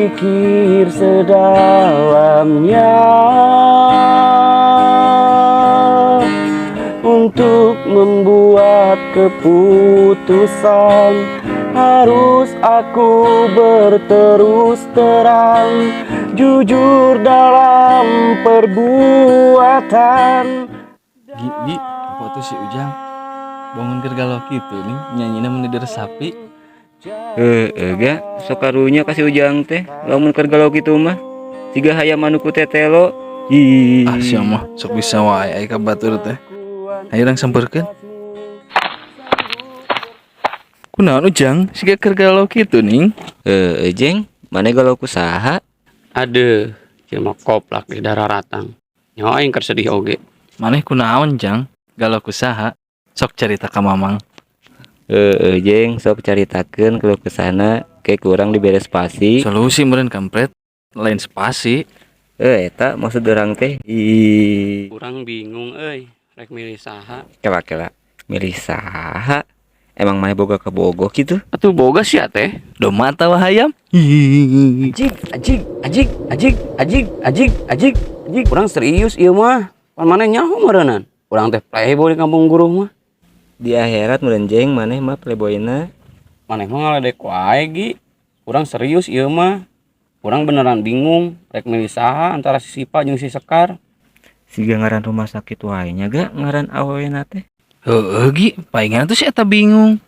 berpikir sedalamnya untuk membuat keputusan. Harus aku berterus terang, jujur dalam perbuatan. Gi, apa tuh si Ujang? Bangun gergalau gitu nih, nyanyinya meneder sapi. Ega, sok karunya kasih Ujang teh, lamun keur galau kitu mah. Siga hayam anu ku tetelo. Ah sia mah, sok bisa wae aya ka batur teh. Hayu urang sampeurkeun. Kunaon Ujang? Siga keur galau kitu ning. Jeng, mana galau ku saha? Aduh, ieu mah koplak di darah ratang. Nyawa aing keur sedih oge. Maneh kunaon Jang? Galau ku saha? Sok cerita ka Mamang. Jeng, sok caritakeun keluh kesana kayak kurang dibere spasi. Solusi meureun kampret, lain spasi. Eta maksud urang teh. Kurang bingung euy, rek milih saha. Kela milih saha? Emang mana boga kebogoh gitu? Atuh boga sia teh. Doma atawa hayam? Ajig. Kurang serius ieu mah. Pan maneh nyaho meureunnan. Kurang teh playboy di kampung guruh mah. Di akhirat meureun jeng maneh mah playboyna. Maneh mah ngaledek wae Gi. Kurang serius ieu mah. Kurang beneran bingung rek milih saha antara si Sipa jeung si Sekar. Siga ngaran rumah sakit wae nya ga ngaran awewena teh. Heueuh Gi, palingan tuh si eta bingung.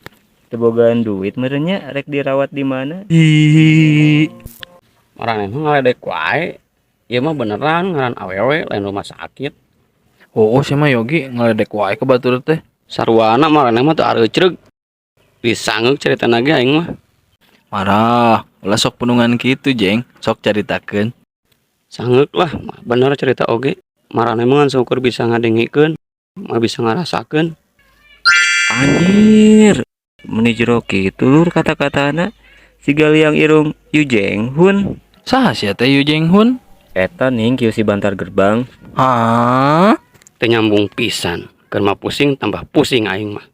Tebogaan duit meureun nya rek dirawat di mana? Hihihi. Maraneh mah ngaledek wae. Ieu mah beneran ngaran awewe lain rumah sakit. Oh, si mah Yogi ngaledek wae ke batur teh. Sarwana maraneh mah teu areucreug. Disangeuk caritana ge aing mah. Marah, ulah sok penungan kitu, Jeng. Sok caritakeun. Sangeuk lah, bener cerita oge. Maraneh mah ngan syukur bisa ngadengikeun, mah bisa ngarasakeun. Anjir, meni jero kitu lur kata-katana. Siga liang irung Yu Jeng Hun. Saha sia teh Yu Jeng Hun? Eta ning kieu si bantar gerbang. Hah? Teu nyambung pisan. Keur mah pusing tambah pusing aing mah.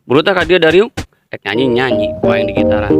Buru tah ka dieu dari yuk. Rek nyanyi ku aing di gitaran.